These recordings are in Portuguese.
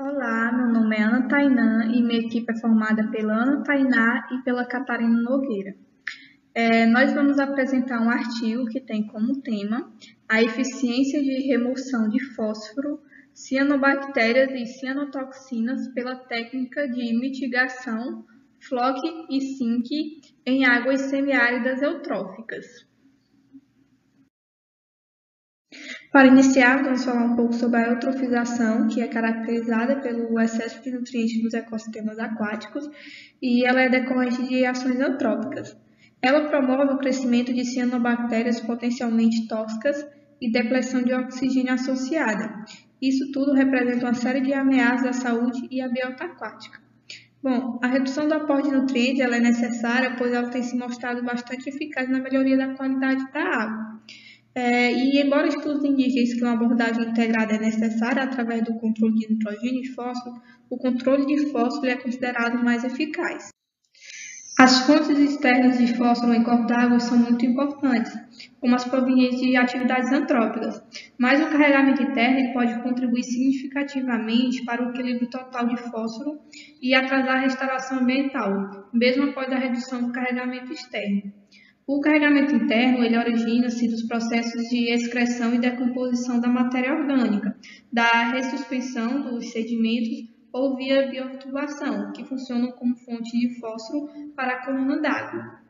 Olá, meu nome é Ana Tainã e minha equipe é formada pela Ana Tainá e pela Catarina Nogueira. Nós vamos apresentar um artigo que tem como tema a eficiência de remoção de fósforo, cianobactérias e cianotoxinas pela técnica de mitigação Flock e Sink em águas semiáridas eutróficas. Para iniciar, vamos falar um pouco sobre a eutrofização, que é caracterizada pelo excesso de nutrientes dos ecossistemas aquáticos e ela é decorrente de ações eutróficas. Ela promove o crescimento de cianobactérias potencialmente tóxicas e depressão de oxigênio associada. Isso tudo representa uma série de ameaças à saúde e à biota aquática. Bom, a redução do aporte de nutrientes ela é necessária, pois ela tem se mostrado bastante eficaz na melhoria da qualidade da água. E embora estudos indiquem que uma abordagem integrada é necessária através do controle de nitrogênio e fósforo, o controle de fósforo é considerado mais eficaz. As fontes externas de fósforo em corpos d'água são muito importantes, como as provenientes de atividades antrópicas, mas o carregamento interno pode contribuir significativamente para o equilíbrio total de fósforo e atrasar a restauração ambiental, mesmo após a redução do carregamento externo. O carregamento interno ele origina-se dos processos de excreção e decomposição da matéria orgânica, da ressuspensão dos sedimentos ou via biotubação, que funcionam como fonte de fósforo para a coluna d'água.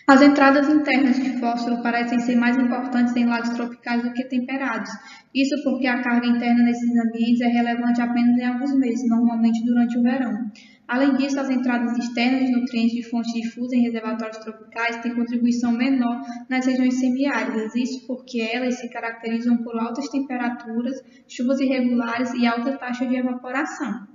As entradas internas de fósforo parecem ser mais importantes em lagos tropicais do que temperados. Isso porque a carga interna nesses ambientes é relevante apenas em alguns meses, normalmente durante o verão. Além disso, as entradas externas de nutrientes de fontes difusas em reservatórios tropicais têm contribuição menor nas regiões semiáridas, isso porque elas se caracterizam por altas temperaturas, chuvas irregulares e alta taxa de evaporação.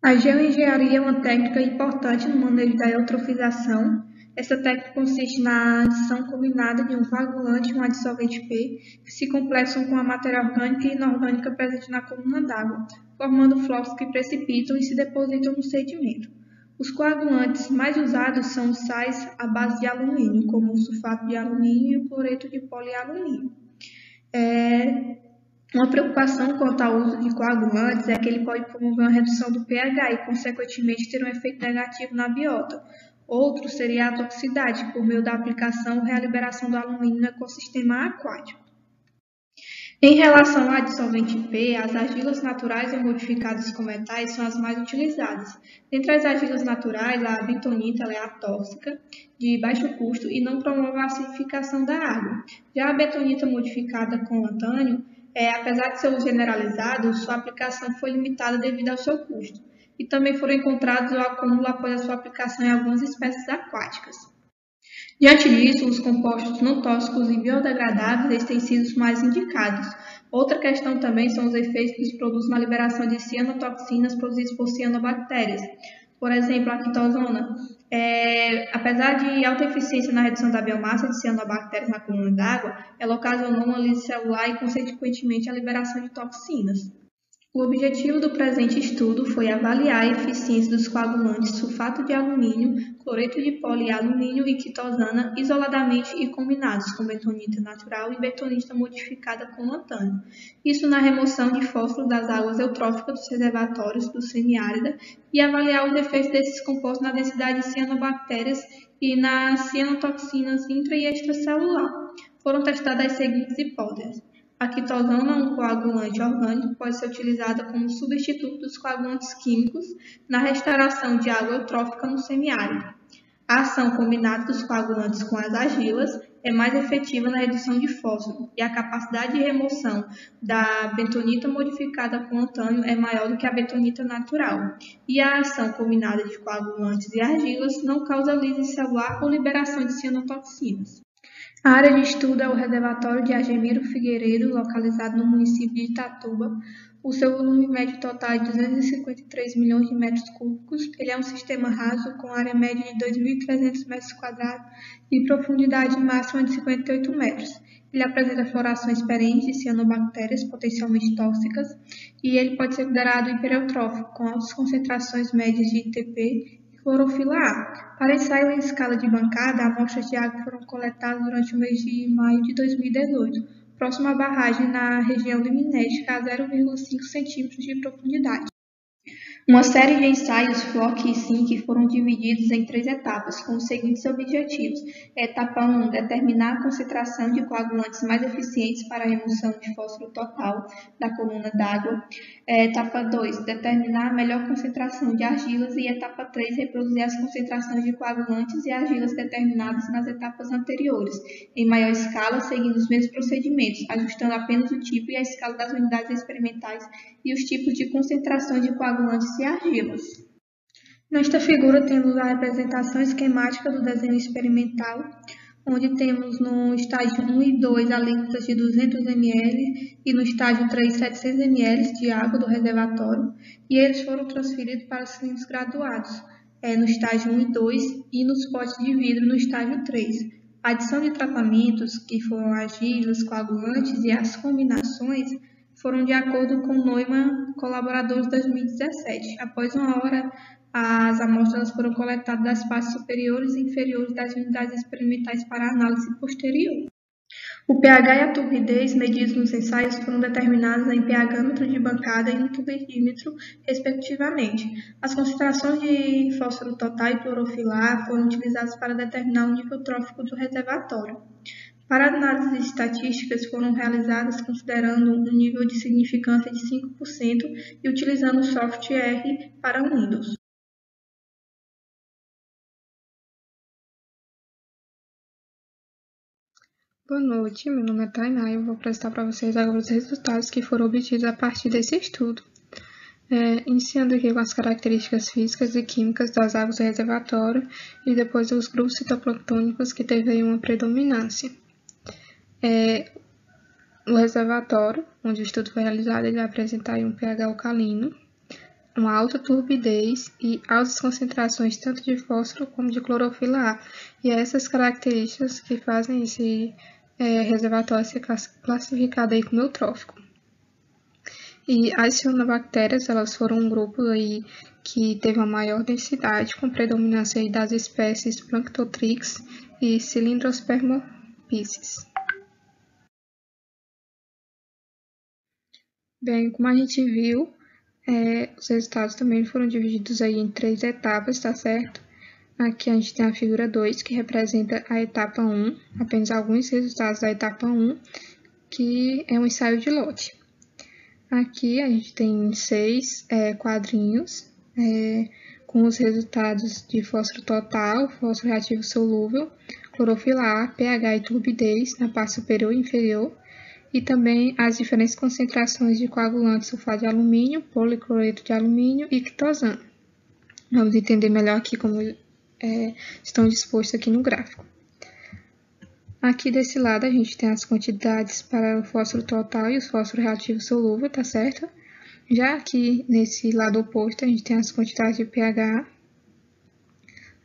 A geoengenharia é uma técnica importante no manejo da eutrofização. Essa técnica consiste na adição combinada de um coagulante e um adsolvente P, que se complexam com a matéria orgânica e inorgânica presente na coluna d'água, formando flocos que precipitam e se depositam no sedimento. Os coagulantes mais usados são os sais à base de alumínio, como o sulfato de alumínio e o cloreto de polialumínio. Uma preocupação quanto ao uso de coagulantes é que ele pode promover uma redução do pH e, consequentemente, ter um efeito negativo na biota. Outro seria a toxicidade, por meio da aplicação ou realiberação do alumínio no ecossistema aquático. Em relação ao dissolvente P, as argilas naturais ou modificadas com metais são as mais utilizadas. Dentre as argilas naturais, a bentonita é atóxica, de baixo custo e não promove a acidificação da água. Já a bentonita modificada com antânio, apesar de seu uso generalizado, sua aplicação foi limitada devido ao seu custo. E também foram encontrados o acúmulo após a sua aplicação em algumas espécies aquáticas. Diante disso, os compostos não tóxicos e biodegradáveis têm sido os mais indicados. Outra questão também são os efeitos que os produtos na liberação de cianotoxinas produzidas por cianobactérias. Por exemplo, a quitosana. Apesar de alta eficiência na redução da biomassa de cianobactérias na coluna d'água, ela ocasionou uma lise celular e, consequentemente, a liberação de toxinas. O objetivo do presente estudo foi avaliar a eficiência dos coagulantes sulfato de alumínio, cloreto de polialumínio e quitosana isoladamente e combinados com bentonita natural e bentonita modificada com lantânio. Isso na remoção de fósforo das águas eutróficas dos reservatórios do semiárida e avaliar os efeitos desses compostos na densidade de cianobactérias e nas cianotoxinas intra e extracelular. Foram testadas as seguintes hipóteses. A quitosana, um coagulante orgânico, pode ser utilizada como substituto dos coagulantes químicos na restauração de água eutrófica no semiárido. A ação combinada dos coagulantes com as argilas é mais efetiva na redução de fósforo e a capacidade de remoção da bentonita modificada com antânio é maior do que a bentonita natural. E a ação combinada de coagulantes e argilas não causa lise celular ou liberação de cianotoxinas. A área de estudo é o reservatório de Argemiro Figueiredo, localizado no município de Itatuba. O seu volume médio total é de 253 milhões de metros cúbicos. Ele é um sistema raso com área média de 2.300 metros quadrados e profundidade máxima de 58 metros. Ele apresenta florações perenes de cianobactérias potencialmente tóxicas e ele pode ser considerado hipereutrófico, com altas concentrações médias de ITP clorofila A. Para ensaio em escala de bancada, amostras de água foram coletadas durante o mês de maio de 2018. O próximo à barragem na região limítrofe a 0,5 centímetros de profundidade. Uma série de ensaios FLOC e SYNC foram divididos em 3 etapas, com os seguintes objetivos. Etapa 1, determinar a concentração de coagulantes mais eficientes para a remoção de fósforo total da coluna d'água. Etapa 2, determinar a melhor concentração de argilas. E etapa 3, reproduzir as concentrações de coagulantes e argilas determinadas nas etapas anteriores, em maior escala, seguindo os mesmos procedimentos, ajustando apenas o tipo e a escala das unidades experimentais e os tipos de concentração de coagulantes e argilas. Nesta figura temos a representação esquemática do desenho experimental, onde temos no estágio 1 e 2 alíquotas de 200 ml e no estágio 3 700 ml de água do reservatório, e eles foram transferidos para cilindros graduados, no estágio 1 e 2 e nos potes de vidro no estágio 3. A adição de tratamentos, que foram argilas, coagulantes e as combinações, foram de acordo com Neumann, colaboradores de 2017. Após uma hora, as amostras foram coletadas das partes superiores e inferiores das unidades experimentais para análise posterior. O pH e a turbidez medidos nos ensaios foram determinados em pH-metro de bancada e no turbidímetro, respectivamente. As concentrações de fósforo total e clorofilar foram utilizadas para determinar o nível trófico do reservatório. Para análises estatísticas foram realizadas considerando um nível de significância de 5% e utilizando o software R para Windows. Boa noite, meu nome é Tainá e eu vou apresentar para vocês agora os resultados que foram obtidos a partir desse estudo. Iniciando aqui com as características físicas e químicas das águas do reservatório e depois os grupos fitoplânctônicos que teve aí uma predominância. No reservatório, onde o estudo foi realizado, ele vai apresentar aí um pH alcalino, uma alta turbidez e altas concentrações tanto de fósforo como de clorofila A. E é essas características que fazem esse reservatório ser classificado aí como eutrófico. E as cianobactérias, elas foram um grupo aí que teve uma maior densidade, com predominância aí das espécies Planctotrix e Cylindrospermophysis. Bem, como a gente viu, os resultados também foram divididos aí em 3 etapas, tá certo? Aqui a gente tem a figura 2, que representa a etapa 1, apenas alguns resultados da etapa 1, que é um ensaio de lote. Aqui a gente tem 6 quadrinhos, com os resultados de fósforo total, fósforo reativo solúvel, clorofila A, pH e turbidez na parte superior e inferior, e também as diferentes concentrações de coagulantes sulfato de alumínio, policloreto de alumínio e quitosano. Vamos entender melhor aqui como estão dispostos aqui no gráfico. Aqui desse lado a gente tem as quantidades para o fósforo total e os fósforos reativos solúvel, tá certo? Já aqui nesse lado oposto a gente tem as quantidades de pH.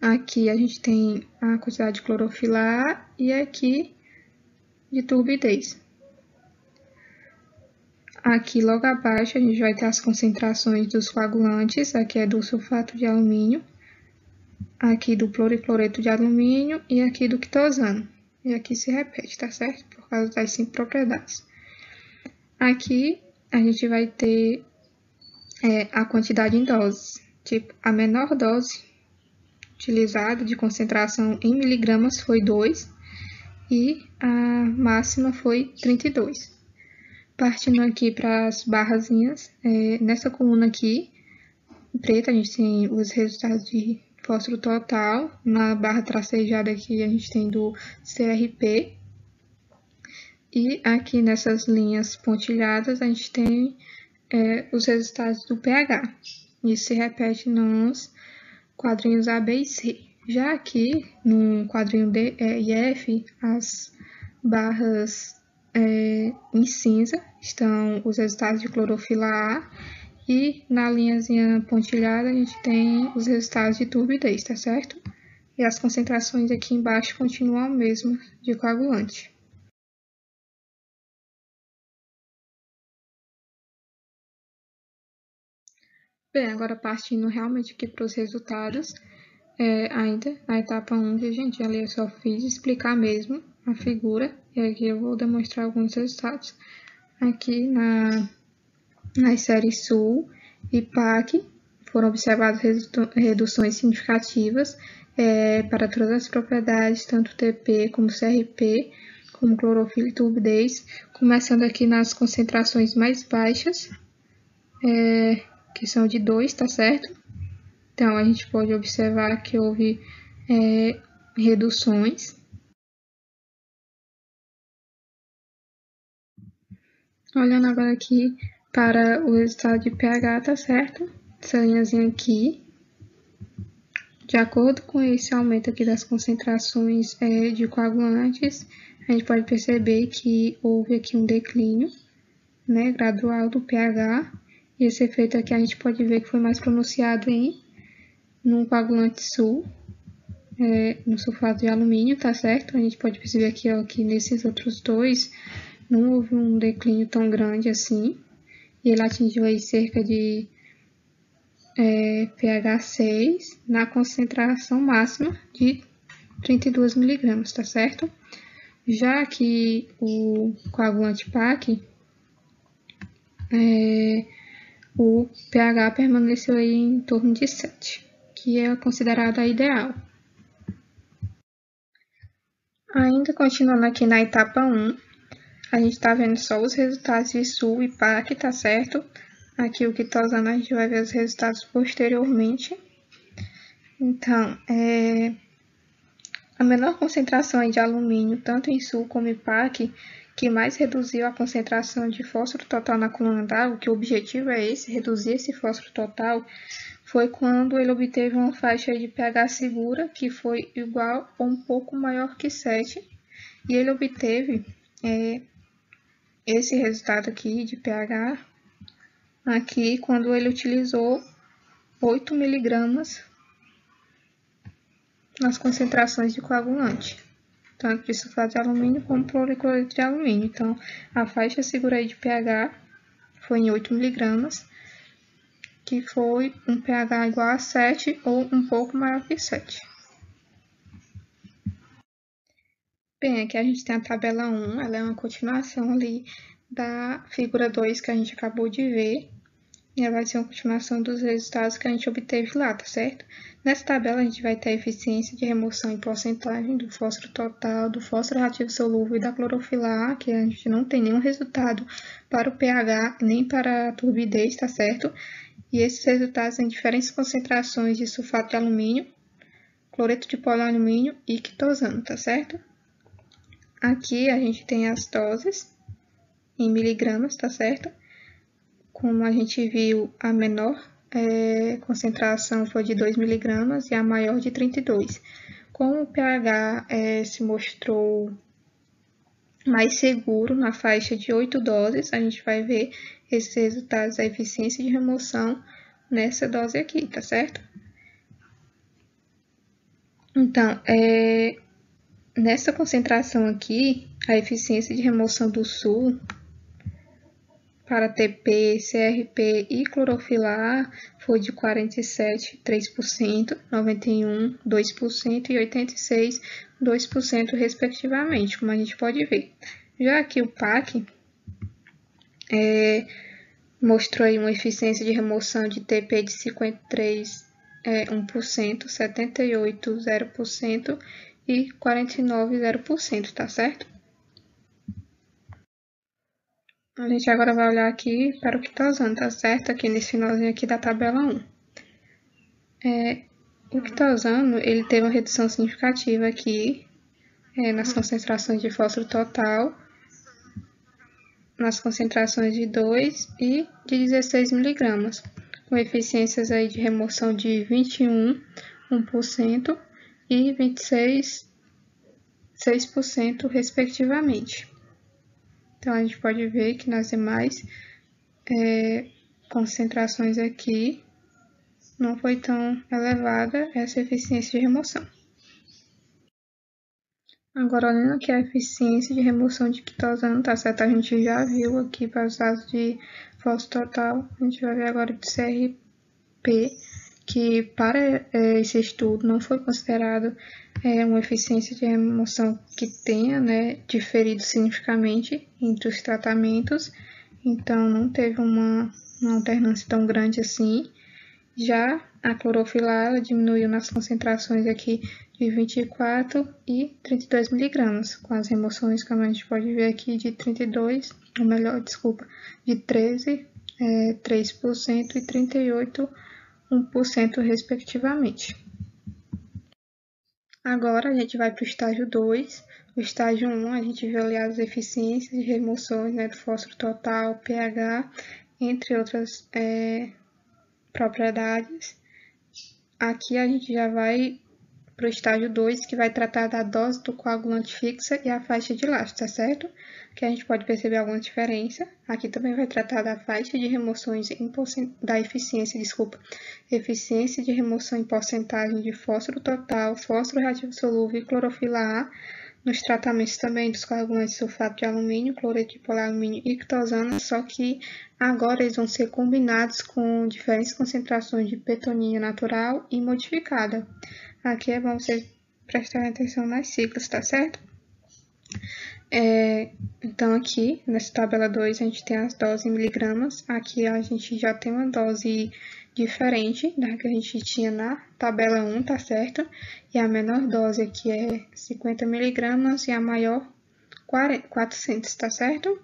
Aqui a gente tem a quantidade de clorofila A e aqui de turbidez. Aqui logo abaixo a gente vai ter as concentrações dos coagulantes, aqui é do sulfato de alumínio, aqui do pluricloreto de alumínio e aqui do quitosano. E aqui se repete, tá certo? Por causa das 5 propriedades. Aqui a gente vai ter a quantidade em doses, tipo a menor dose utilizada de concentração em miligramas foi 2 e a máxima foi 32. Partindo aqui para as barrazinhas, nessa coluna aqui, em preto, a gente tem os resultados de fósforo total. Na barra tracejada aqui, a gente tem do CRP. E aqui nessas linhas pontilhadas, a gente tem os resultados do pH. Isso se repete nos quadrinhos A, B e C. Já aqui, no quadrinho D, E e F, as barras em cinza estão os resultados de clorofila A e na linhazinha pontilhada a gente tem os resultados de turbidez, tá certo? E as concentrações aqui embaixo continuam a mesma de coagulante. Bem, agora partindo realmente aqui para os resultados, ainda na etapa 1, gente, ali eu só fiz explicar mesmo a figura E aqui eu vou demonstrar alguns resultados. Aqui nas séries Sul e PAC foram observadas reduções significativas para todas as propriedades, tanto TP como CRP, como clorofila e turbidez, começando aqui nas concentrações mais baixas, que são de 2, tá certo? Então, a gente pode observar que houve reduções. Olhando agora aqui para o resultado de pH, tá certo? Essa linhazinha aqui. De acordo com esse aumento aqui das concentrações de coagulantes, a gente pode perceber que houve aqui um declínio, né, gradual do pH. E esse efeito aqui a gente pode ver que foi mais pronunciado no coagulante Sul, no sulfato de alumínio, tá certo? A gente pode perceber aqui, ó, que nesses outros dois não houve um declínio tão grande assim. E ele atingiu aí cerca de pH 6 na concentração máxima de 32 miligramas, tá certo? Já que o coagulante PAC, o pH permaneceu aí em torno de 7, que é considerado a ideal. Ainda continuando aqui na etapa 1, a gente está vendo só os resultados de Sul e PAC, tá certo? Aqui o quitosano a gente vai ver os resultados posteriormente. Então, a menor concentração de alumínio, tanto em Sul como em PAC, que mais reduziu a concentração de fósforo total na coluna d'água, que o objetivo é esse, reduzir esse fósforo total, foi quando ele obteve uma faixa de pH segura, que foi igual ou um pouco maior que 7, e ele obteve esse resultado aqui de pH aqui quando ele utilizou 8 miligramas nas concentrações de coagulante, tanto de sulfato de alumínio como cloricloreto de alumínio. Então, a faixa segura aí de pH foi em 8 miligramas, que foi um pH igual a 7 ou um pouco maior que 7. Bem, aqui a gente tem a tabela 1, ela é uma continuação ali da figura 2 que a gente acabou de ver. E ela vai ser uma continuação dos resultados que a gente obteve lá, tá certo? Nessa tabela a gente vai ter a eficiência de remoção em porcentagem do fósforo total, do fósforo reativo solúvel e da clorofila A, que a gente não tem nenhum resultado para o pH nem para a turbidez, tá certo? E esses resultados em diferentes concentrações de sulfato de alumínio, cloreto de polialumínio e quitosano, tá certo? Aqui a gente tem as doses em miligramas, tá certo? Como a gente viu, a menor concentração foi de 2 miligramas e a maior de 32. Como o pH se mostrou mais seguro na faixa de 8 doses, a gente vai ver esses resultados da eficiência de remoção nessa dose aqui, tá certo? Então, nessa concentração aqui, a eficiência de remoção do Sul para TP, CRP e clorofila A foi de 47,3%, 91%, 2% e 86%, 2% respectivamente, como a gente pode ver. Já aqui o PAC mostrou aí uma eficiência de remoção de TP de 53,1%, 78,0% 0% e 49,0%, tá certo? A gente agora vai olhar aqui para o quitosano, tá certo? Aqui nesse finalzinho aqui da tabela 1. O quitosano, ele teve uma redução significativa aqui nas concentrações de fósforo total, nas concentrações de 2 e de 16 miligramas, com eficiências aí de remoção de 21, 1% e 26, 6% respectivamente. Então, a gente pode ver que nas demais concentrações aqui não foi tão elevada essa eficiência de remoção. Agora, olhando aqui a eficiência de remoção de quitosano, tá certo? A gente já viu aqui para os dados de fósforo total, a gente vai ver agora de CRP, que para esse estudo não foi considerado uma eficiência de remoção que tenha, né, diferido significativamente entre os tratamentos, então não teve uma alternância tão grande assim. Já a clorofila ela diminuiu nas concentrações aqui de 24 e 32 miligramas, com as remoções, como a gente pode ver aqui, de 32, ou melhor, desculpa, de 13, 3% e 38, 1% respectivamente. Agora a gente vai para o estágio 2. O estágio 1, a gente vai olhar as eficiências de remoções, né, do fósforo total, pH, entre outras propriedades. Aqui a gente já vai para o estágio 2, que vai tratar da dose do coagulante fixa e a faixa de lastro, tá certo? Que a gente pode perceber alguma diferença. Aqui também vai tratar da faixa de remoções da eficiência de remoção em porcentagem de fósforo total, fósforo reativo solúvel e clorofila A, nos tratamentos também dos coagulantes sulfato de alumínio, cloreto de polialumínio e quitosana, só que agora eles vão ser combinados com diferentes concentrações de betonina natural e modificada. Aqui é bom você prestar atenção nas siglas, tá certo? Então, aqui, nessa tabela 2, a gente tem as doses em miligramas. Aqui a gente já tem uma dose diferente da que a gente tinha na tabela 1, tá certo? E a menor dose aqui é 50 miligramas e a maior 400, tá certo?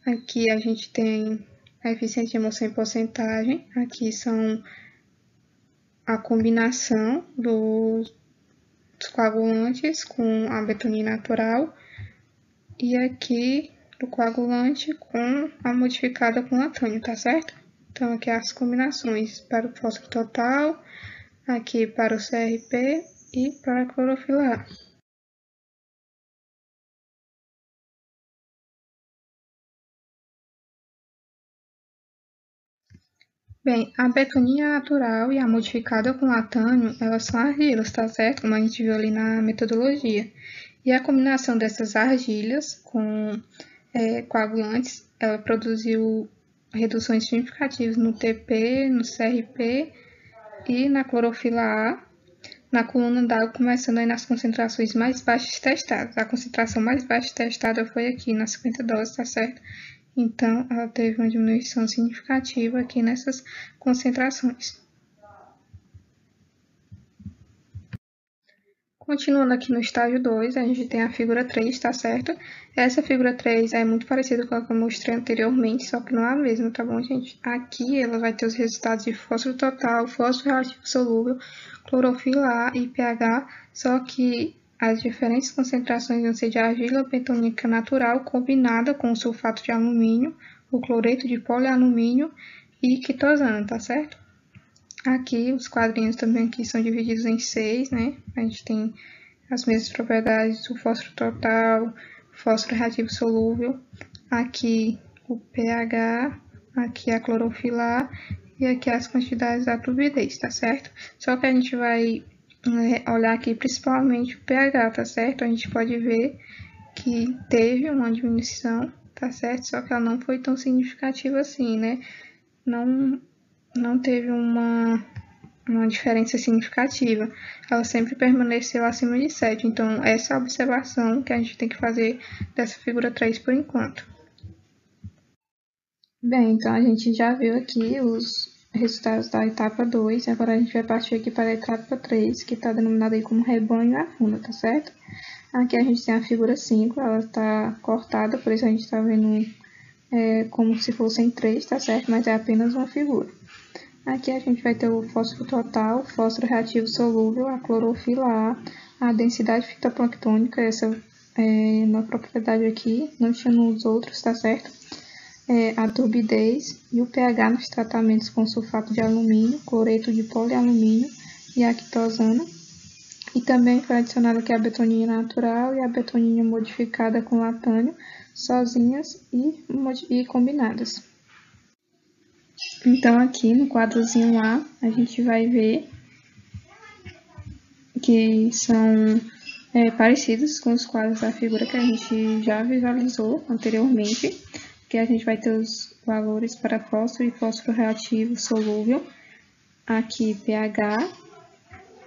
Aqui a gente tem a eficiência de remoção em porcentagem. Aqui são a combinação dos coagulantes com a betonina natural e aqui do coagulante com a modificada com latânio, tá certo? Então, aqui as combinações para o fósforo total, aqui para o CRP e para a clorofila A. Bem, a betonina natural e a modificada com latânio, elas são argilas, tá certo? Como a gente viu ali na metodologia. E a combinação dessas argilhas com coagulantes, ela produziu reduções significativas no TP, no CRP e na clorofila A, na coluna d'água, começando aí nas concentrações mais baixas testadas. A concentração mais baixa testada foi aqui nas 50 doses, tá certo? Então, ela teve uma diminuição significativa aqui nessas concentrações. Continuando aqui no estágio 2, a gente tem a figura 3, tá certo? Essa figura 3 é muito parecida com a que eu mostrei anteriormente, só que não é a mesma, tá bom, gente? Aqui ela vai ter os resultados de fósforo total, fósforo reativo solúvel, clorofila A e pH, só que as diferentes concentrações vão ser de argila betonínica natural combinada com o sulfato de alumínio, o cloreto de polialumínio e quitosana, tá certo? Aqui, os quadrinhos também aqui são divididos em 6, né? A gente tem as mesmas propriedades do fósforo total, fósforo reativo solúvel, aqui o pH, aqui a clorofila A e aqui as quantidades da turbidez, tá certo? Só que a gente vai olhar aqui principalmente o pH, tá certo? A gente pode ver que teve uma diminuição, tá certo? Só que ela não foi tão significativa assim, né? Não teve uma diferença significativa. Ela sempre permaneceu acima de 7. Então, essa é a observação que a gente tem que fazer dessa figura 3 por enquanto. Bem, então a gente já viu aqui os resultados da etapa 2. Agora a gente vai partir aqui para a etapa 3, que está denominada aí como rebanho e afunda, tá certo? Aqui a gente tem a figura 5, ela está cortada, por isso a gente está vendo como se fossem 3, tá certo? Mas é apenas uma figura. Aqui a gente vai ter o fósforo total, o fósforo reativo solúvel, a clorofila A, a densidade fitoplânctônica, essa é uma propriedade aqui, não tinha nos outros, tá certo? A turbidez e o pH nos tratamentos com sulfato de alumínio, cloreto de polialumínio e a quitosana. E também foi adicionado aqui a betonina natural e a betonina modificada com latânio, sozinhas e combinadas. Então, aqui no quadrozinho A, a gente vai ver que são parecidos com os quadros da figura que a gente já visualizou anteriormente, que a gente vai ter os valores para fósforo e fósforo reativo solúvel, aqui pH,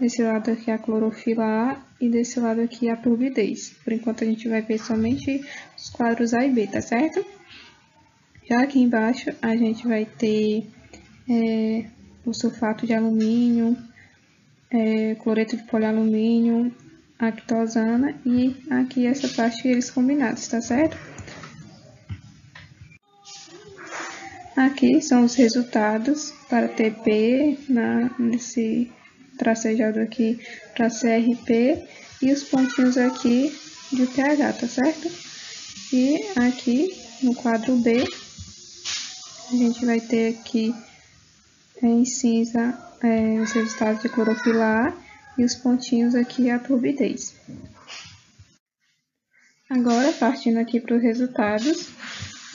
desse lado aqui a clorofila A e desse lado aqui a turbidez. Por enquanto a gente vai ver somente os quadros A e B, tá certo? Já aqui embaixo a gente vai ter o sulfato de alumínio, cloreto de polialumínio, a quitosana e aqui essa parte eles combinados, tá certo? Aqui são os resultados para TP, nesse tracejado aqui para CRP e os pontinhos aqui de pH, tá certo? E aqui no quadro B, a gente vai ter aqui em cinza os resultados de clorofila A e os pontinhos aqui a turbidez. Agora, partindo aqui para os resultados,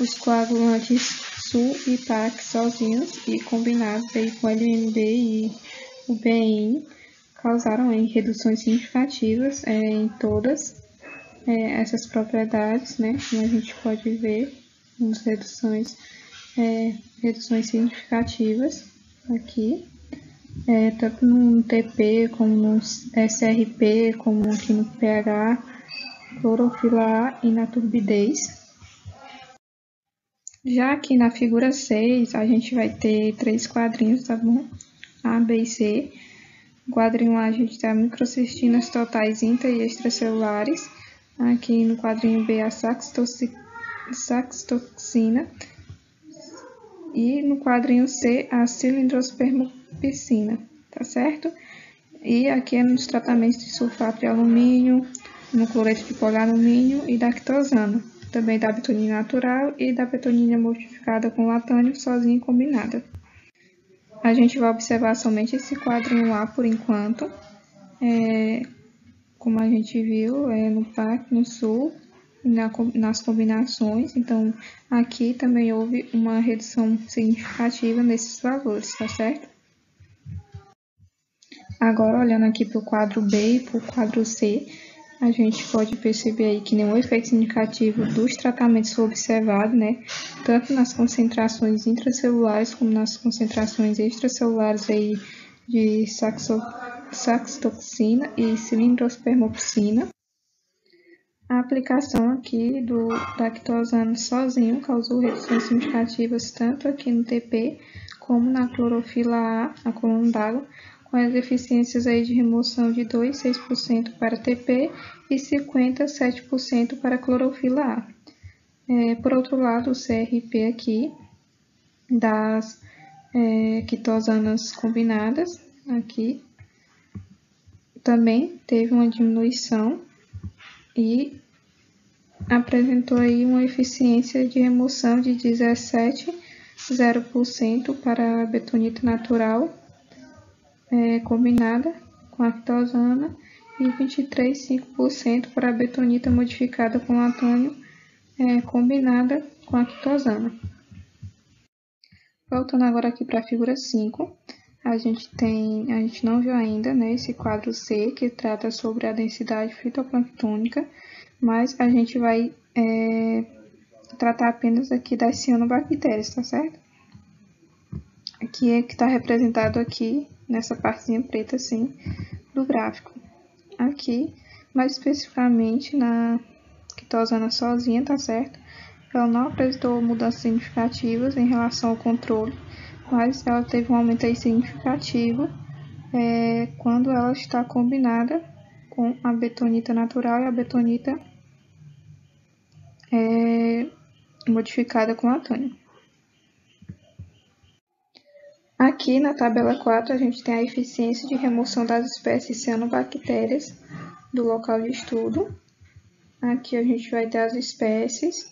os coagulantes SU e PAC sozinhos e combinados aí com LMB e o BEIN causaram aí reduções significativas em todas essas propriedades, né? Como a gente pode ver, reduções significativas aqui, tanto no TP como no SRP, como aqui no pH, clorofila A e na turbidez. Já aqui na figura 6, a gente vai ter 3 quadrinhos, tá bom? A, B e C. No quadrinho A, a gente tem microcistinas totais intra e extracelulares. Aqui no quadrinho B, a saxitoxina. E no quadrinho C, a cilindrospermopsina, tá certo? E aqui é nos tratamentos de sulfato de alumínio, no cloreto de polialumínio e da quitosana. Também da betonina natural e da betonina modificada com latânio sozinha e combinada. A gente vai observar somente esse quadrinho A por enquanto, como a gente viu, no PAC, no SU, nas combinações. Então, aqui também houve uma redução significativa nesses valores, tá certo? Agora, olhando aqui para o quadro B e para o quadro C, a gente pode perceber aí que nenhum efeito significativo dos tratamentos foi observado, né? Tanto nas concentrações intracelulares como nas concentrações extracelulares aí de saxitoxina e cilindrospermopsina. A aplicação aqui da quitosana sozinho causou reduções significativas tanto aqui no TP como na clorofila A, a coluna d'água, com as eficiências aí de remoção de 2,6% para TP e 57% para clorofila A. Por outro lado, o CRP aqui, das quitosanas combinadas, aqui, também teve uma diminuição e apresentou aí uma eficiência de remoção de 17,0% para a betonita natural, combinada com a quitosana e 23,5% para a betonita modificada com latânio, combinada com a quitosana. Voltando agora aqui para a figura 5, a gente não viu ainda, né, esse quadro C, que trata sobre a densidade fitoplanctônica, mas a gente vai tratar apenas aqui das cianobactérias, tá certo? Aqui é que está representado aqui, nessa partezinha preta assim, do gráfico. Aqui, mais especificamente na quitosana sozinha, tá certo? Ela não apresentou mudanças significativas em relação ao controle, mas ela teve um aumento aí significativo quando ela está combinada com a betonita natural e a betonita modificada com latânio. Aqui na tabela 4 a gente tem a eficiência de remoção das espécies cianobactérias do local de estudo. Aqui a gente vai ter as espécies,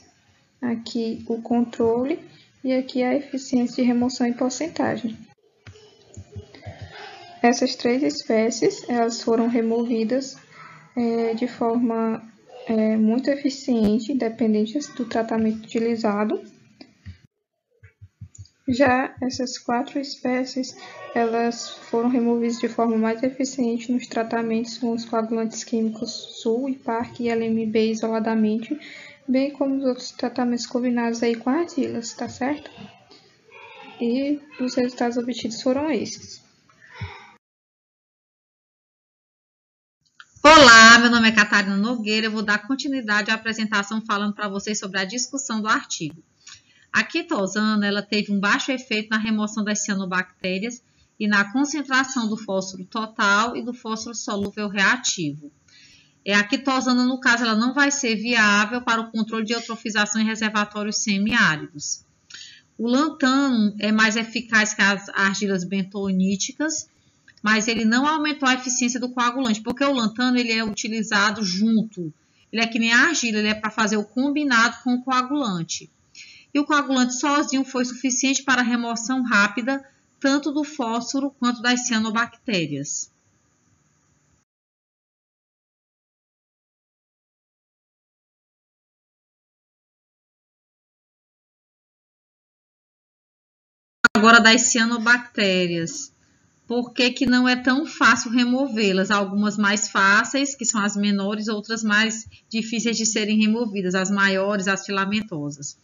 aqui o controle e aqui a eficiência de remoção em porcentagem. Essas 3 espécies elas foram removidas de forma muito eficiente, independente do tratamento utilizado. Já essas 4 espécies, elas foram removidas de forma mais eficiente nos tratamentos com os coagulantes químicos SU e PARC e LMB isoladamente, bem como os outros tratamentos combinados aí com argilas, tá certo? E os resultados obtidos foram esses. meu nome é Catarina Nogueira, eu vou dar continuidade à apresentação falando para vocês sobre a discussão do artigo. A quitosana, ela teve um baixo efeito na remoção das cianobactérias e na concentração do fósforo total e do fósforo solúvel reativo. A quitosana, no caso, ela não vai ser viável para o controle de eutrofização em reservatórios semiáridos. O lantano é mais eficaz que as argilas bentoníticas, mas ele não aumentou a eficiência do coagulante, porque o lantano ele é utilizado junto. Ele é que nem a argila, ele é para fazer o combinado com o coagulante. E o coagulante sozinho foi suficiente para a remoção rápida, tanto do fósforo quanto das cianobactérias. Agora das cianobactérias. Por que não é tão fácil removê-las? Algumas mais fáceis, que são as menores, outras mais difíceis de serem removidas, as maiores, as filamentosas.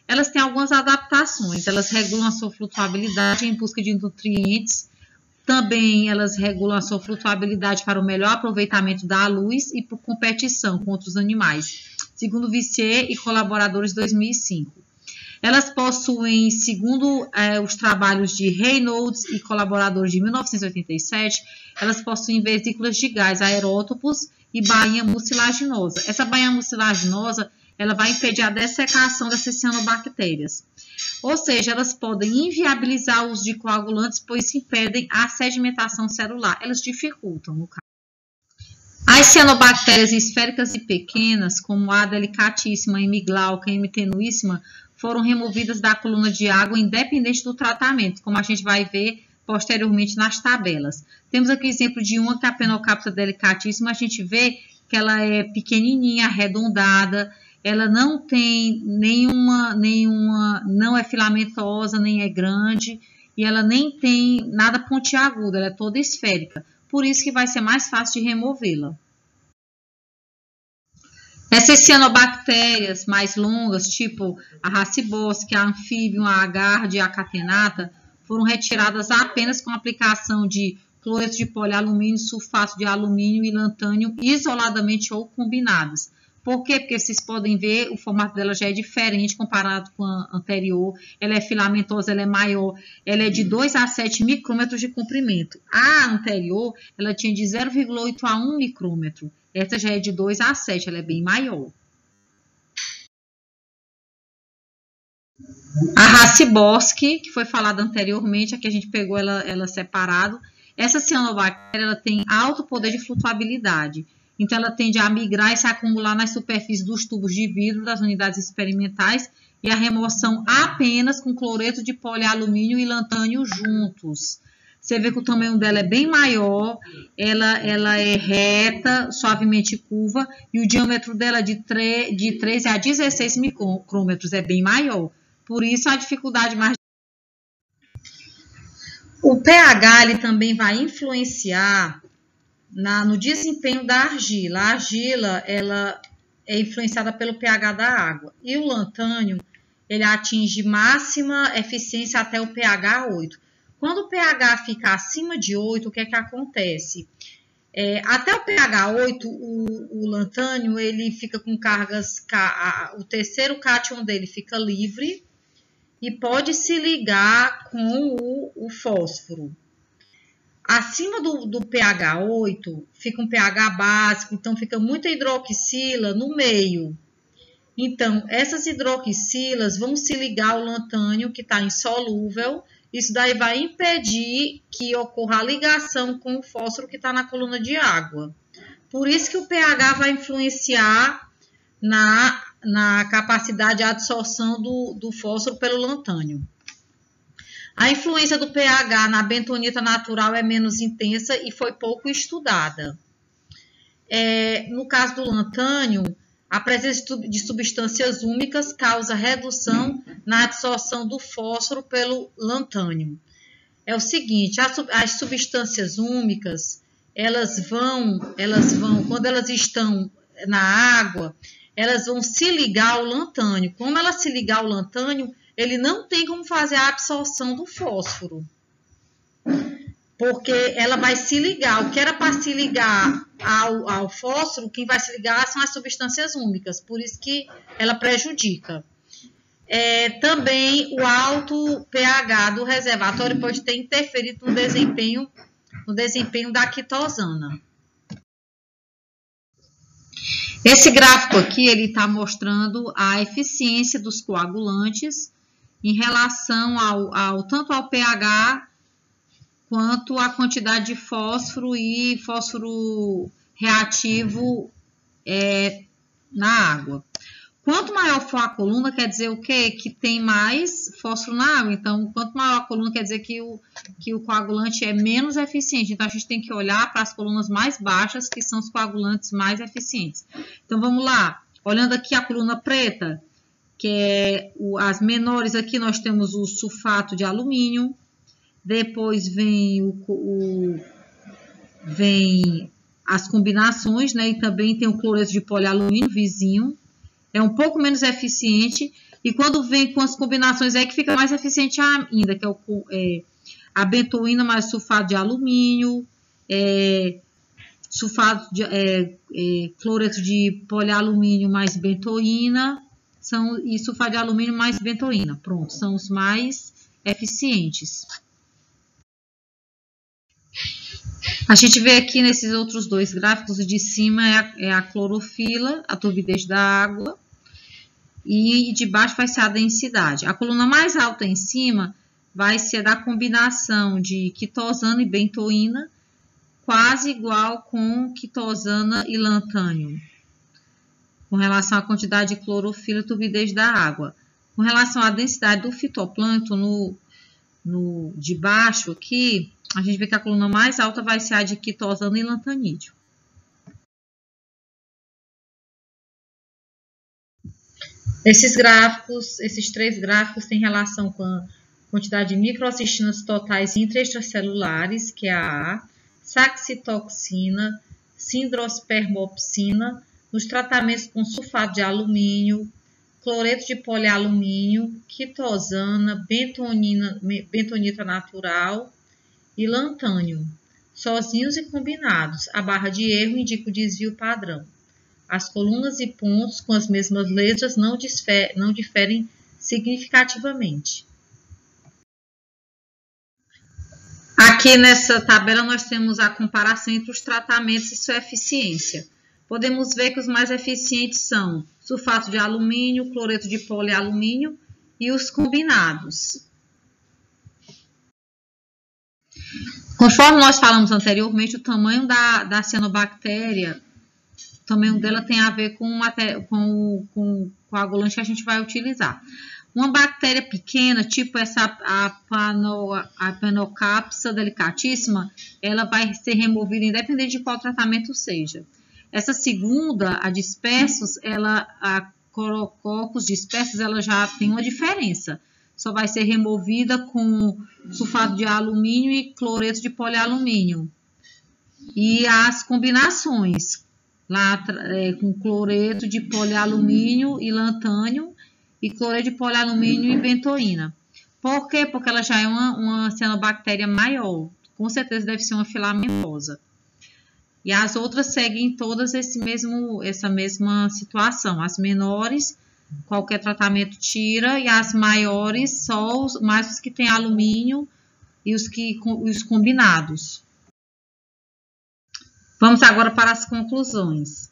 Elas têm algumas adaptações, elas regulam a sua flutuabilidade em busca de nutrientes, também elas regulam a sua flutuabilidade para o melhor aproveitamento da luz e por competição com outros animais, segundo Vissier e colaboradores de 2005. Elas possuem, segundo os trabalhos de Reynolds e colaboradores de 1987, elas possuem vesículas de gás aerótopos e bainha mucilaginosa. Essa bainha mucilaginosa ela vai impedir a dessecação dessas cianobactérias. Ou seja, elas podem inviabilizar o uso de coagulantes, pois impedem a sedimentação celular. Elas dificultam, no caso. As cianobactérias esféricas e pequenas, como A. delicatíssima, M. glauca e M. tenuíssima, foram removidas da coluna de água independente do tratamento, como a gente vai ver posteriormente nas tabelas. Temos aqui o exemplo de uma que é a Phenocapsula delicatíssima, a gente vê que ela é pequenininha, arredondada, ela não tem não é filamentosa, nem é grande, e ela nem tem nada pontiagudo, ela é toda esférica. Por isso que vai ser mais fácil de removê-la. Essas cianobactérias mais longas, tipo a Racibosque, a Amphibium, a Agardia e a Catenata, foram retiradas apenas com aplicação de cloreto de polialumínio, sulfato de alumínio e lantânio isoladamente ou combinadas. Por quê? Porque vocês podem ver, o formato dela já é diferente comparado com a anterior. Ela é filamentosa, ela é maior, ela é de 2 a 7 micrômetros de comprimento. A anterior, ela tinha de 0,8 a 1 micrômetro. Essa já é de 2 a 7, ela é bem maior. A Racibosque, que foi falada anteriormente, aqui a gente pegou ela separado. Essa cianobactéria ela tem alto poder de flutuabilidade. Então, ela tende a migrar e se acumular nas superfícies dos tubos de vidro das unidades experimentais e a remoção apenas com cloreto de polialumínio e lantânio juntos. Você vê que o tamanho dela é bem maior, ela é reta, suavemente curva, e o diâmetro dela de 13 a 16 micrômetros, é bem maior. Por isso, a dificuldade mais... O pH ele também vai influenciar no desempenho da argila. A argila ela é influenciada pelo pH da água. E o lantânio ele atinge máxima eficiência até o pH 8. Quando o pH fica acima de 8, o que é que acontece? Até o pH 8, o lantânio ele fica com cargas, o terceiro cátion dele fica livre e pode se ligar com o fósforo. Acima do pH 8, fica um pH básico, então fica muita hidroxila no meio. Então, essas hidroxilas vão se ligar ao lantânio que está insolúvel. Isso daí vai impedir que ocorra a ligação com o fósforo que está na coluna de água. Por isso que o pH vai influenciar na capacidade de absorção do fósforo pelo lantânio. A influência do pH na bentonita natural é menos intensa e foi pouco estudada. No caso do lantânio, a presença de substâncias úmicas causa redução na absorção do fósforo pelo lantânio. É o seguinte, as substâncias úmicas, elas vão, quando elas estão na água, elas vão se ligar ao lantânio. Como ela se ligar ao lantânio, ele não tem como fazer a absorção do fósforo. porque ela vai se ligar. O que era para se ligar ao fósforo, quem vai se ligar são as substâncias úmicas, por isso que ela prejudica. Também o alto pH do reservatório pode ter interferido no desempenho da quitosana. Esse gráfico aqui, ele está mostrando a eficiência dos coagulantes em relação tanto ao pH quanto à quantidade de fósforo e fósforo reativo na água. Quanto maior for a coluna, quer dizer o quê? Que tem mais fósforo na água. Então, quanto maior a coluna, quer dizer que o coagulante é menos eficiente. Então, a gente tem que olhar para as colunas mais baixas, que são os coagulantes mais eficientes. Então, vamos lá. Olhando aqui a coluna preta, que é as menores aqui, nós temos o sulfato de alumínio. Depois vem as combinações, né? E também tem o cloreto de polialumínio, vizinho. É um pouco menos eficiente. E quando vem com as combinações é que fica mais eficiente ainda, que é a bentoína mais sulfato de alumínio, cloreto de polialumínio mais bentoína, e sulfato de alumínio mais bentoína. Pronto, são os mais eficientes. A gente vê aqui nesses outros dois gráficos, de cima é a clorofila, a turbidez da água, e de baixo vai ser a densidade. A coluna mais alta em cima vai ser da combinação de quitosana e bentoína, quase igual com quitosana e lantânio, com relação à quantidade de clorofila e turbidez da água. Com relação à densidade do fitoplâncton, de baixo aqui, a gente vê que a coluna mais alta vai ser a de quitosana e lantanídeo. Esses três gráficos têm relação com a quantidade de microcistinas totais intraextracelulares, que é a A, saxitoxina, sindrospermopsina, nos tratamentos com sulfato de alumínio, cloreto de polialumínio, quitosana, bentonita natural e lantânio, sozinhos e combinados. A barra de erro indica o desvio padrão. As colunas e pontos com as mesmas letras não diferem significativamente. Aqui nessa tabela nós temos a comparação entre os tratamentos e sua eficiência. Podemos ver que os mais eficientes são sulfato de alumínio, cloreto de polialumínio e os combinados. Conforme nós falamos anteriormente, o tamanho da cianobactéria, o tamanho dela tem a ver com o coagulante que a gente vai utilizar. Uma bactéria pequena, tipo a Panocapsa delicatíssima, ela vai ser removida independente de qual tratamento seja. Essa segunda, a dispersos, a Corococcus dispersos, ela já tem uma diferença. Só vai ser removida com sulfato de alumínio e cloreto de polialumínio. E as combinações, lá com cloreto de polialumínio e lantânio e cloreto de polialumínio e bentoína. Por quê? Porque ela já é uma cianobactéria maior. Com certeza deve ser uma filamentosa. E as outras seguem todas essa mesma situação. As menores, qualquer tratamento tira, e as maiores, só os que têm alumínio e os combinados. Vamos agora para as conclusões.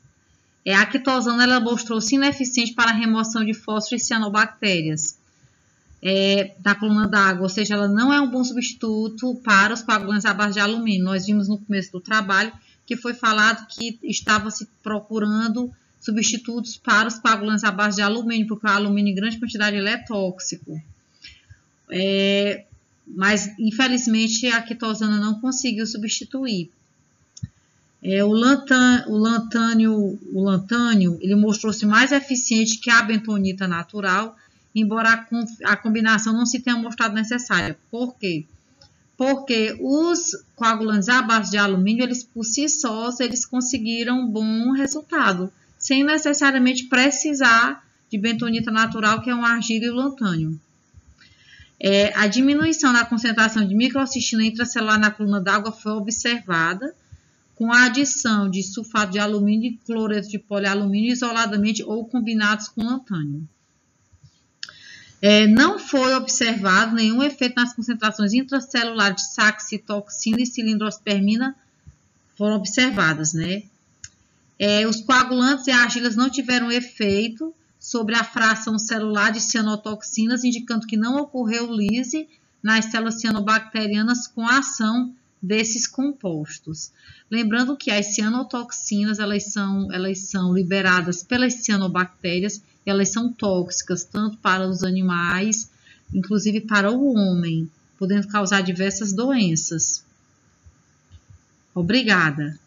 A quitosana ela mostrou-se ineficiente para a remoção de fósforo e cianobactérias da coluna d'água, ou seja, ela não é um bom substituto para os coagulantes à base de alumínio. Nós vimos no começo do trabalho que foi falado que estava se procurando substitutos para os coagulantes à base de alumínio, porque o alumínio em grande quantidade ele é tóxico. Mas, infelizmente, a quitosana não conseguiu substituir. O lantânio ele mostrou-se mais eficiente que a bentonita natural, embora a combinação não se tenha mostrado necessária. Por quê? Porque os coagulantes à base de alumínio, eles por si sós, eles conseguiram um bom resultado, sem necessariamente precisar de bentonita natural, que é uma argila, e o lantânio. A diminuição da concentração de microcistina intracelular na coluna d'água foi observada com a adição de sulfato de alumínio e cloreto de polialumínio isoladamente ou combinados com lantânio. Não foi observado nenhum efeito nas concentrações intracelulares de saxitoxina e cilindrospermina, foram observadas, né? Os coagulantes e argilas não tiveram efeito sobre a fração celular de cianotoxinas, indicando que não ocorreu lise nas células cianobacterianas com a ação desses compostos. Lembrando que as cianotoxinas, elas são liberadas pelas cianobactérias, elas são tóxicas tanto para os animais, inclusive para o homem, podendo causar diversas doenças. Obrigada.